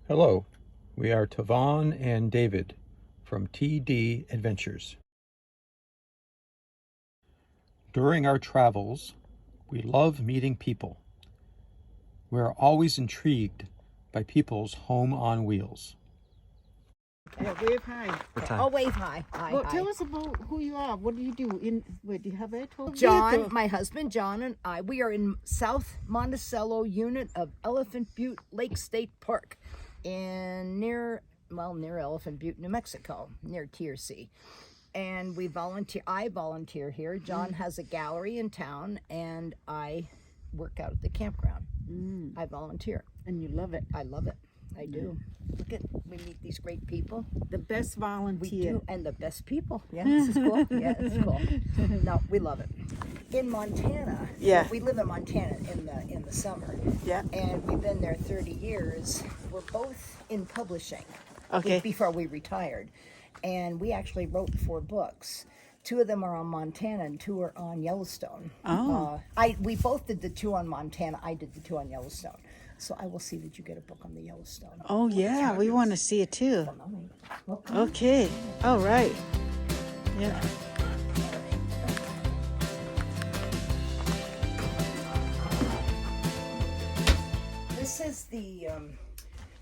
Hello, we are Tavon and David from TD Adventures. During our travels, we love meeting people. We are always intrigued by people's home on wheels. Yeah, wave high. Oh, wave high. Well, tell us about who you are. What do you do? Do you have a total John, vehicle? my husband John, and I, we are in South Monticello unit of Elephant Butte Lake State Park, near Elephant Butte, New Mexico, near TRC. And I volunteer here. John has a gallery in town, and I work out at the campground. I volunteer. And you love it. I love it. I do. We meet these great people. The best We volunteer. do, and the best people. Yeah, this is cool. Yeah, this is cool. No, we love it. In Montana, Yeah. we live in Montana in the summer. Yeah. And we've been there 30 years. We're both in publishing. Okay. Before we retired, and we actually wrote 4 books. 2 of them are on Montana, and 2 are on Yellowstone. Oh. We both did the 2 on Montana. I did the 2 on Yellowstone. So I will see that you get a book on the Yellowstone. Oh, yeah. We want to see it too. Okay. Okay. All right. Yeah.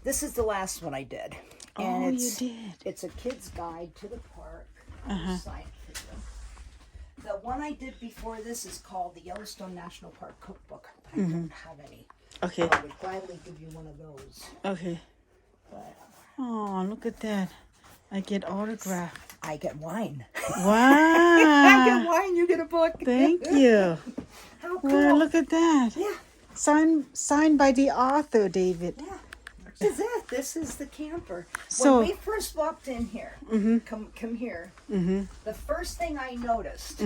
This is the last one I did. And Oh, it's, you did. It's a kid's guide to the park. Signed for you. The one I did before this is called the Yellowstone National Park Cookbook, but I don't have any. Okay. I would gladly give you one of those. Okay. But Oh, look at that. I get autograph. I get wine. I Wow. get wine, you get a book. Thank you. How cool. Well, look at that. Yeah. Signed by the author, David. Yeah. This is it. This is the camper. So- when we first walked in here, come here, the first thing I noticed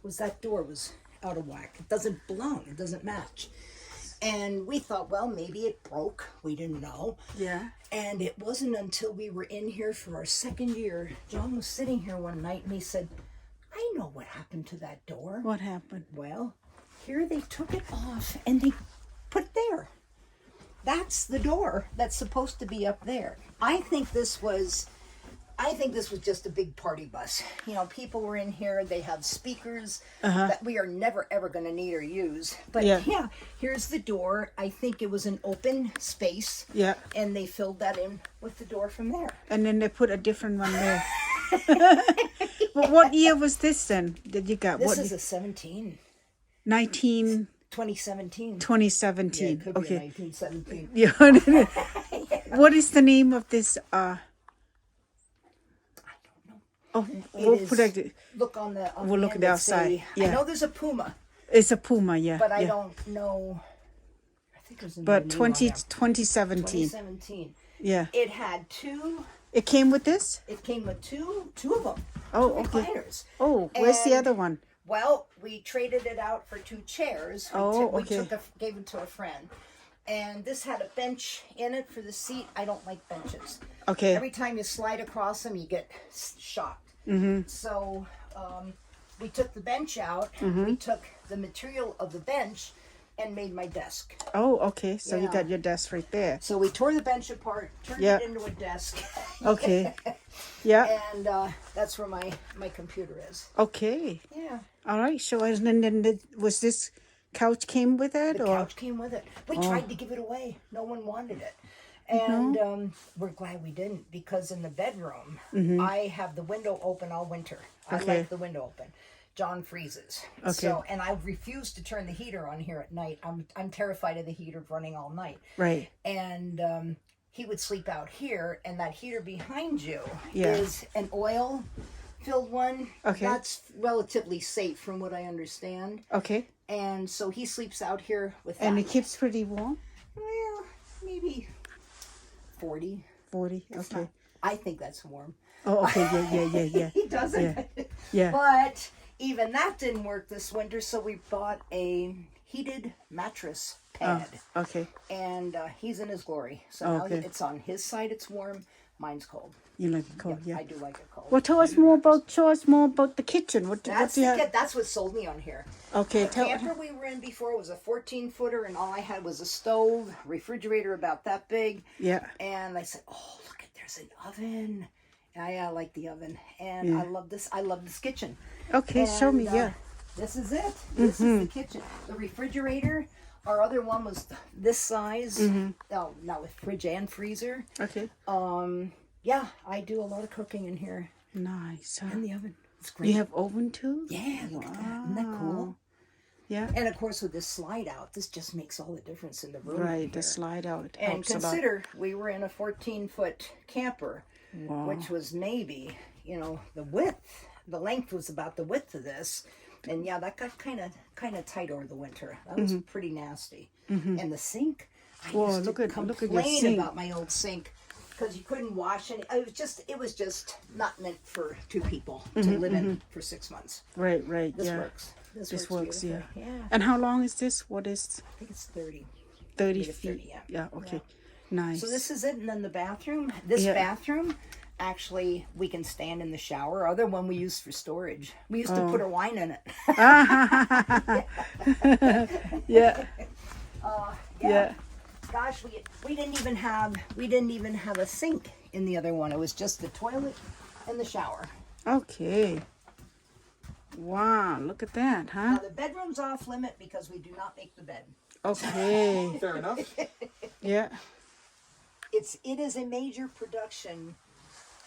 was that door was out of whack. It doesn't belong. It doesn't match. And we thought, well, maybe it broke. We didn't know. Yeah. And it wasn't until we were in here for our 2nd year, John was sitting here one night and he said, I know what happened to that door. What happened? Well, here they took it off and they put it there. That's the door that's supposed to be up there. I think this was just a big party bus. You know, people were in here, they have speakers that we are never ever going to need or use. But yeah, here's the door. I think it was an open space. Yeah. And they filled that in with the door from there. And then they put a different one there. Well, what year was this then that you got? This is a 2017. 2017. 2017. Yeah, it could be Okay. 1917. Yeah. What is the name of this? Oh, we'll is- put it. Look on the. We'll look at the outside. I Yeah. know there's a Puma, It's a Puma, yeah. but I yeah. don't know. I think it was in But the new on there. 2017. 2017. Yeah. It had 2. It came with this? It came with two of them. Oh, 2 okay. recliners. Oh, where's the And- other one? Well, we traded it out for 2 chairs. We gave it to a friend. And this had a bench in it for the seat. I don't like benches. Okay. Every time you slide across them, you get shocked. So we took the bench out. We took the material of the bench and made my desk. Oh, okay. So you Yeah. got your desk right there. So we tore the bench apart, turned Yeah. it into a desk. Okay. Yeah. And that's where my computer is. Okay. Yeah. All right. So and then was this couch came with it, The or couch came with it. We tried to give it away. No one wanted it. And we're glad we didn't, because in the bedroom, I have the window open all winter. I Okay. like the window open. John freezes. Okay. So, and I refuse to turn the heater on here at night. I'm terrified of the heater running all night. right? And he would sleep out here, and that heater behind you Yeah. is an oil-filled one. Okay. That's relatively safe from what I understand. Okay. And so he sleeps out here with that. And it keeps pretty warm. Well, maybe 40. 40. It's Okay. not- I think that's warm. Oh, okay. Yeah. He doesn't. Yeah. Yeah. But even that didn't work this winter, so we bought a heated mattress pad. Okay. And he's in his glory. So now Okay. it's on his side, it's warm. Mine's cold. You like it cold, yeah. I do like it cold. Well, show us more about the kitchen. What do you have? That's what sold me on here. Okay, The camper we were in before was a 14-footer, and all I had was a stove, refrigerator about that big. Yeah. And I said, "Oh, look at there's an oven." I like the oven, and I love this. I love this kitchen. Okay, And, show me. Yeah. This is it. This is the kitchen. The refrigerator. Our other one was this size. Oh, now with fridge and freezer. Okay. Yeah, I do a lot of cooking in here. Nice. Huh? In the oven. It's great. You have oven too? Yeah, look at that. Isn't that cool? Yeah. And of course, with this slide out, this just makes all the difference in the room. Right, the slide out And helps a lot. consider we were in a 14-foot camper, which was maybe, the length was about the width of this. And yeah, that got kind of tight over the winter. That was pretty nasty. And the sink, I used to complain about my old sink because you couldn't wash any. It was just not meant for two people to live in for 6 months. Right. This yeah. works. This works. Yeah. Yeah. And how long is this? What is? I think it's 30. 30 to feet. 30, Yeah. Okay. Nice. So this is it, and then the bathroom. This bathroom, actually, we can stand in the shower. Other one we used for storage. We used to put our wine in it. Yeah. Yeah. Gosh, we didn't even have a sink in the other one. It was just the toilet and the shower. Okay. Wow, look at that, huh? Now the bedroom's off limit because we do not make the bed. Okay. Fair enough. Yeah. It is a major production.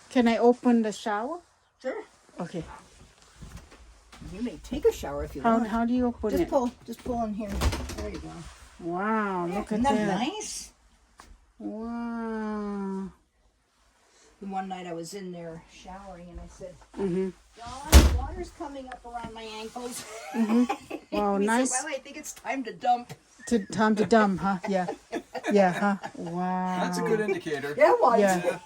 Can I open the shower? Sure. Okay. You may take a shower if you want. How do you open it? Just pull in here. There you go. Wow, look at Isn't that that. nice? Wow. One night I was in there showering and I said, Mhm. "John, the water's coming up around my ankles." Wow, He nice. said, "Well, I think it's time to dump." Time to dump, huh? Yeah. Yeah, huh? Wow. That's a good indicator. Yeah, well, Yeah.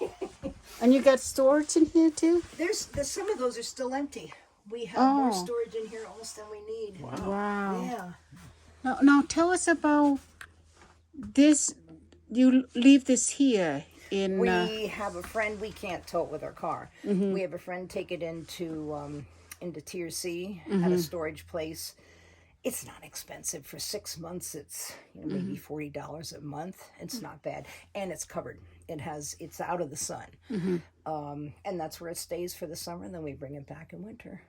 And you got storage in here too? there's some of those are still empty. We have more storage in here almost than we need. Wow. Yeah. Now tell us about this. You leave this here in. We have a friend. We can't tow it with our car. We have a friend take it into Tier C at a storage place. It's not expensive for 6 months. It's maybe $40 a month. It's not bad, and it's covered. It's out of the sun, and that's where it stays for the summer. And then we bring it back in winter.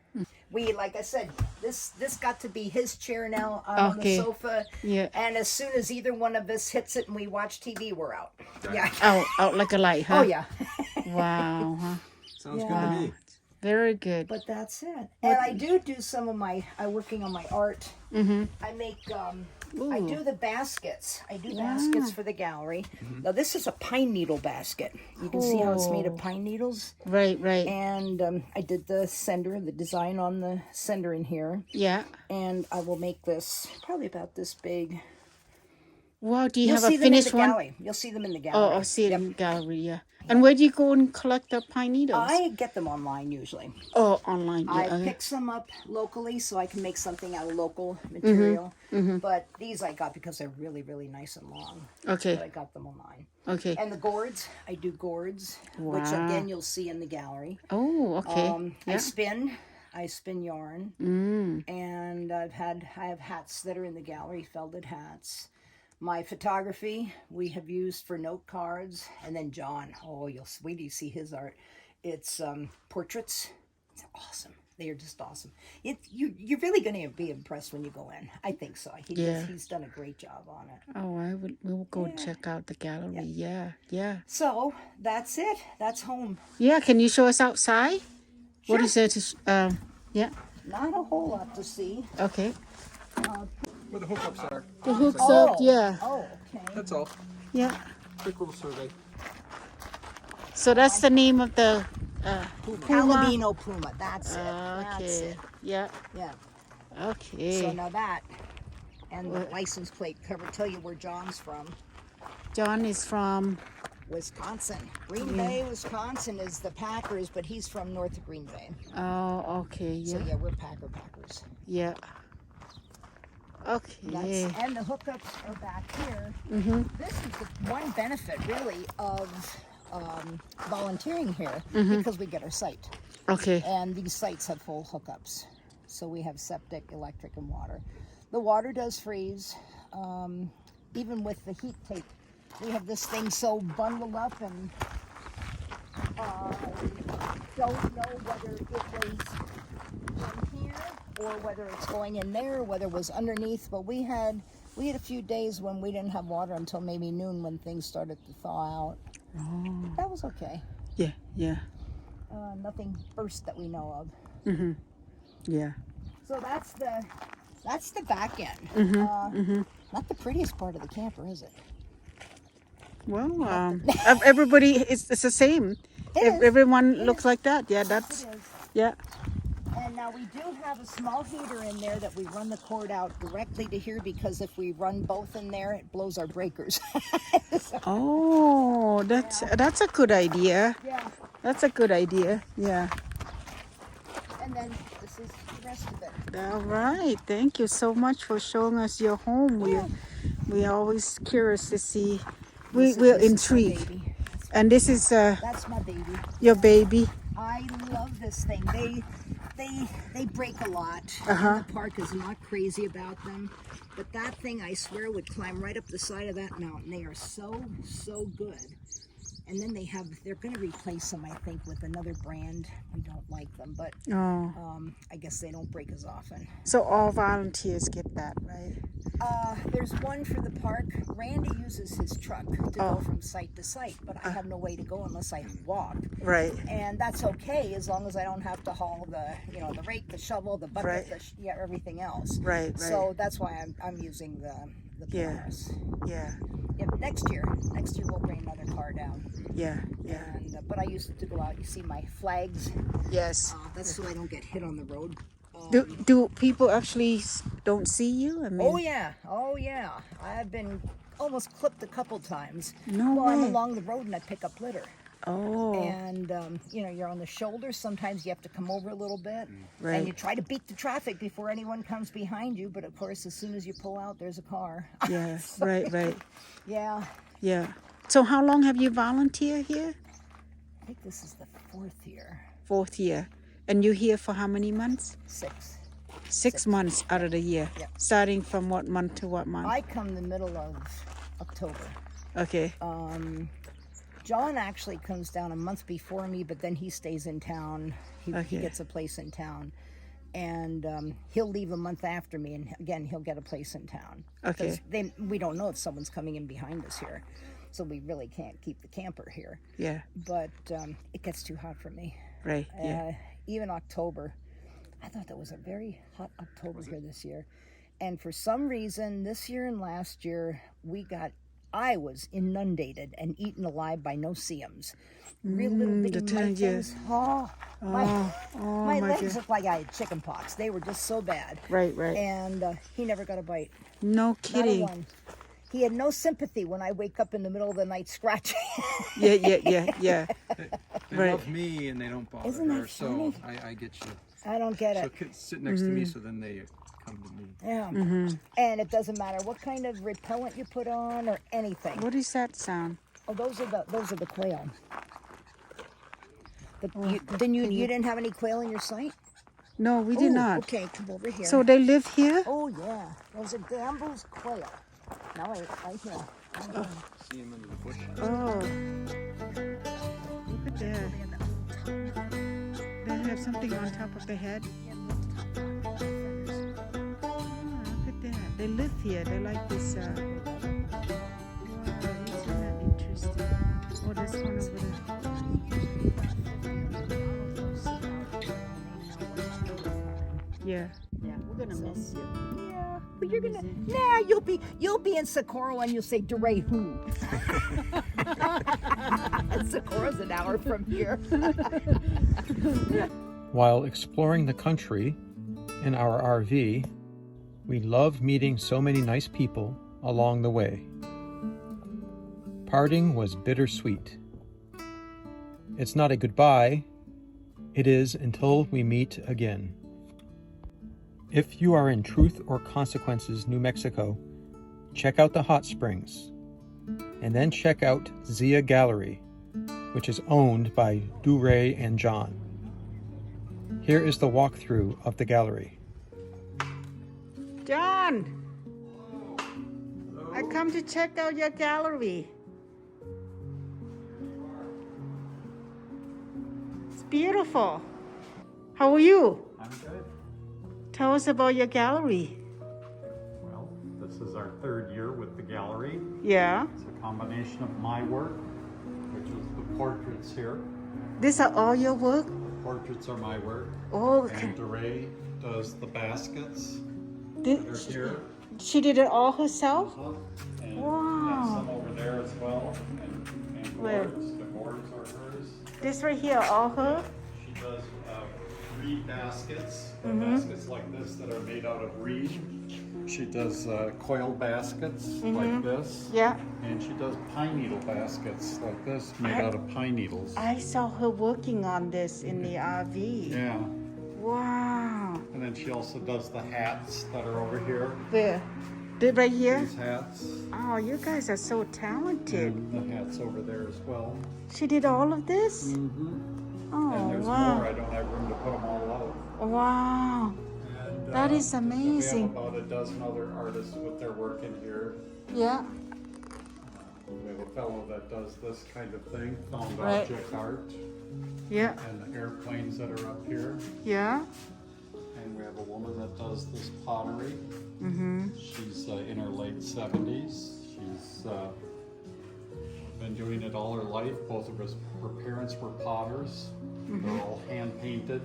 We, like I said, this got to be his chair now on the sofa. Yeah. And as soon as either one of us hits it and we watch TV, we're out. Yeah. Out like a light, huh? Oh yeah. Wow, huh? Sounds good to me. Very good. But that's it. And I do some of my working on my art. I make I do the baskets. I do baskets for the gallery. Now this is a pine needle basket. You can see how it's made of pine needles. Right. And I did the design on the sender in here. Yeah. And I will make this probably about this big. Wow, do you You'll have a see them in the finished one? gallery. You'll see them in the gallery. Oh, I'll see it in the gallery, yeah. And where do you go and collect the pine needles? I get them online usually. Oh, online. Yeah. I pick some up locally so I can make something out of local material. But these I got because they're really, really nice and long. Okay. So I got them online. Okay. And the gourds, I do gourds, which again you'll see in the gallery. Oh, okay. I spin yarn, and I have hats that are in the gallery, felted hats. My photography we have used for note cards, and then John. Oh, wait till you see his art. It's portraits. It's awesome. They are just awesome. You're really going to be impressed when you go in. I think so. He's done a great job on it. Oh, we will go check out the gallery. Yeah. So that's it. That's home. Yeah, can you show us outside? Sure. What is there to, yeah. Not a whole lot to see. Okay. Where the hookups are. The hooks up, yeah. Oh, okay. That's all. Yeah. Quick little survey. So that's the name of the Palomino Puma. That's it. That's Okay. it. Yeah. Yeah. Okay. So now that and the license plate cover tell you where John's from. John is from Wisconsin. Green Bay, Wisconsin is the Packers, but he's from north of Green Bay. Oh, okay. Yeah. So yeah, we're Packers. Yeah. Okay. And the hookups are back here. This is the one benefit, really, of volunteering here because we get our site. Okay. And these sites have full hookups. So we have septic, electric, and water. The water does freeze. Even with the heat tape, we have this thing so bundled up, and don't know whether it was in here or whether it's going in there, or whether it was underneath. But we had a few days when we didn't have water until maybe noon when things started to thaw out. Oh. That was okay. Yeah, yeah. Nothing burst that we know of. Mm-hmm. Yeah. So that's the back end. Not the prettiest part of the camper, is it? Well, everybody it's the same. It is. Everyone It looks is. like that. Yeah, Yes, that's it is. yeah. And now we do have a small heater in there that we run the cord out directly to here, because if we run both in there, it blows our breakers. Oh, that's a good idea. Yeah. That's a good idea. Yeah. And then this is the rest of it. All right. Thank you so much for showing us your home. We're always curious to see. We're This is my intrigued. baby. And this is That's my baby. your baby. I love this thing. They break a lot. Uh-huh. And the park is not crazy about them. But that thing, I swear, would climb right up the side of that mountain. They are so good. And then they're going to replace them, I think, with another brand. We don't like them, but Oh. I guess they don't break as often. So all volunteers get that, right? There's one for the park. Randy uses his truck to go from site to site, but I have no way to go unless I walk. Right. And that's okay as long as I don't have to haul the rake, the shovel, the bucket, Right. everything else. Right. So that's why I'm using the Polaris. Yeah. Yeah, next year we'll bring another car down. Yeah. And but I used to go out. You see my flags. Yes. That's so I don't get hit on the road. Do people actually don't see you? I mean, Oh yeah. I've been almost clipped a couple times. No Well, I'm way. along the road and I pick up litter. Oh. And you're on the shoulder. Sometimes you have to come over a little bit, Right. and you try to beat the traffic before anyone comes behind you. But of course, as soon as you pull out, there's a car. Yeah. Right. Yeah, Yeah. So how long have you volunteered here? I think this is the 4th year. 4th year. And you're here for how many months? 6. 6 months out of the year. Yep. Starting from what month to what month? I come the middle of October. Okay. John actually comes down a month before me, but then he stays in town. He Okay. gets a place in town. And he'll leave a month after me, and again, he'll get a place in town. Okay. Because we don't know if someone's coming in behind us here. So we really can't keep the camper here. Yeah. But it gets too hot for me. Right. Yeah. Even October. I thought that was a very hot October here this year. And for some reason, this year and last year, I was inundated and eaten alive by no-see-ums. Real little bitty the things. My my legs God. looked like I had chicken pox. They were just so bad. Right. And he never got a bite. No Not a kidding. one. He had no sympathy when I wake up in the middle of the night scratching. Yeah. They Right. love me and they don't bother Isn't that her, so funny? I get you. I don't get So it. kids sit next to me, so then they come to me. Yeah. And it doesn't matter what kind of repellent you put on or anything. What is that sound? Oh, those are the quail. You didn't have any quail in your sight? No, we did Ooh, not. Okay, come over here. So they live here? Oh yeah, those are Gamble's quail. No, right here. See them under the bush. Oh. Look at that. They have something on top of their head. Oh, look at that. They live here. They like this. Wow, isn't that interesting? Oh, there's one over there. Yeah. Yeah, We're gonna miss you. Yeah, but you're gonna. Nah, you'll be in Socorro and you'll say Durrae who. Socorro's an hour from here. While exploring the country in our RV, we love meeting so many nice people along the way. Parting was bittersweet. It's not a goodbye, it is until we meet again. If you are in Truth or Consequences, New Mexico, check out the hot springs, and then check out Zia Gallery. which is owned by Durrae and John. Here is the walkthrough of the gallery. John, I come to check out your gallery. It's beautiful. How are you? I'm good. Tell us about your gallery. Well, this is our third year with the gallery. Yeah. It's a combination of my work, which is the portraits here. These are all your work? The portraits are my work. Oh, And Durrae does the baskets Did- that are here. she did it all herself? And Wow. some over there as well. And Where? Gourds. The Gourds are hers. This right here, all her? She does reed baskets, Mm-hmm. baskets like this that are made out of reed. She does coiled baskets Mm-hmm. like this. Yeah. And she does pine needle baskets like this, made out of pine needles. I saw her working on this in the RV. Yeah. Wow. And then she also does the hats that are over here. Where? Did right here? These hats. Oh, you guys are so talented. And the hats over there as well. She did all of this? Mm-hmm. Oh, And there's wow. more. I don't have room to put them all out. Wow. And, That is then amazing. We have about a dozen other artists with their work in here. Yeah. We have a fellow that does this kind of thing, found Right. object art, Yeah. and the airplanes that are up here. Yeah. And we have a woman that does this pottery. Mm-hmm. She's in her late 70s. She's been doing it all her life. Both of her parents were potters. They're all hand painted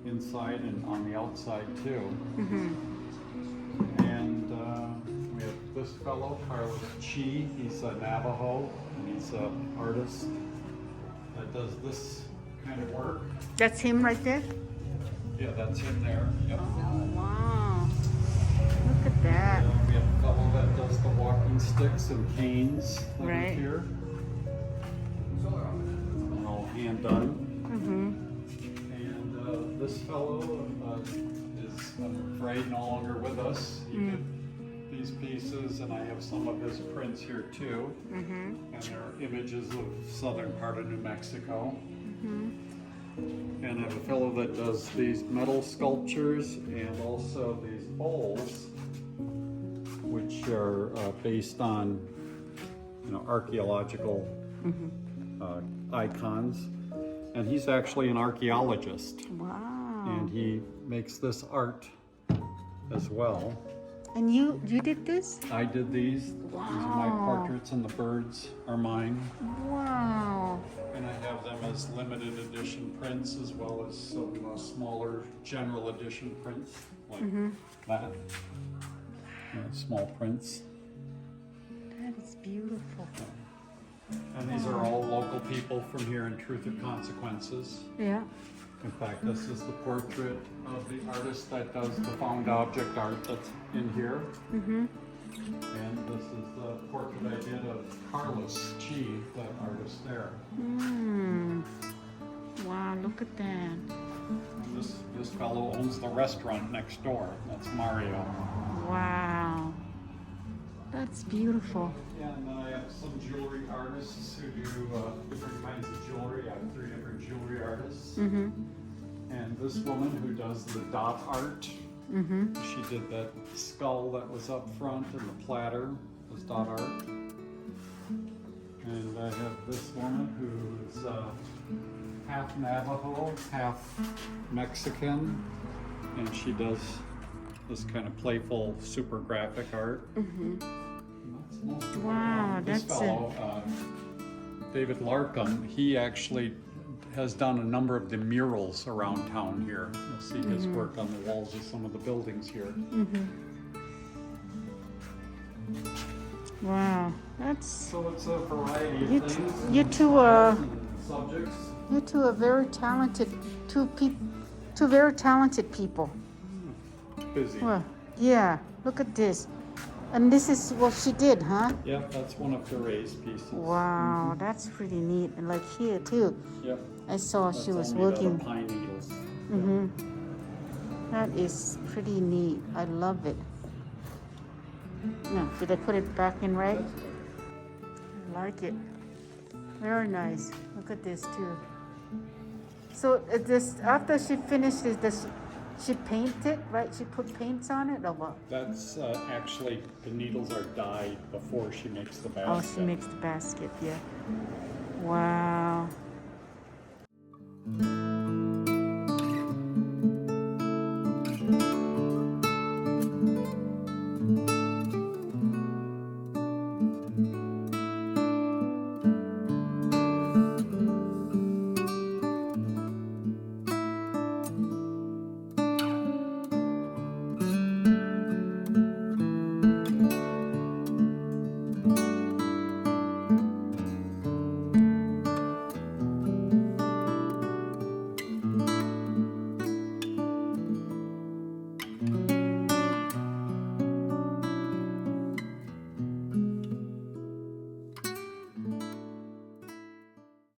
inside and on the outside too. And we have this fellow, Carlos Chi. He's a Navajo, and he's an artist that does this kind of work. That's him right there? Yeah, that's him there. Yep. Oh, wow. Look at that. We have a fellow that does the walking sticks and canes that are Right. here. And all hand done. Mm-hmm. And this fellow is, I'm afraid, no longer with us. He did these pieces, and I have some of his prints here too. Mm-hmm. And they're images of southern part of New Mexico. And I have a fellow that does these metal sculptures and also these bowls, which are based on, archaeological icons. And he's actually an archaeologist, Wow. and he makes this art as well. And you did this? I did these. These are my Wow. portraits, and the birds are mine. Wow. And I have them as limited edition prints as well as some smaller general edition prints like that. Small prints. That is beautiful. And these are all local people from here in Truth or Consequences. Yeah. In fact, this is the portrait of the artist that does the found object art that's in here. Mm-hmm. And this is the portrait I did of Carlos Chi, the artist there. Wow, look at that. This fellow owns the restaurant next door. That's Mario. Wow. That's beautiful. And I have some jewelry artists who do different kinds of jewelry. I have 3 different jewelry artists. Mm-hmm. And this woman who does the dot art. Mm-hmm. She did that skull that was up front and the platter was dot art. And I have this woman who's half Navajo, half Mexican. And she does this kind of playful, super graphic art. Mm-hmm. That's most of Wow, this that's fellow, David Larkham, he actually has done a number of the murals around town here. You'll see his work on the walls of some of the buildings here. Wow, that's So it's a variety of you. things. You two are Subjects. you two are very talented. Two very talented people. Busy. Well, yeah. Look at this, and this is what she did, huh? Yep, that's one of Durrae's pieces. Wow, that's pretty neat. And like here too, Yep. I saw That's she was all made out of working. pine needles. Mm-hmm. That is pretty neat. I love it. No, did I put it back in right? I like it. Very nice. Look at this too. So this after she finishes this, she paint it, right? She put paints on it or what? That's actually, the needles are dyed before she makes the basket. Oh, she makes the basket. Yeah. Wow.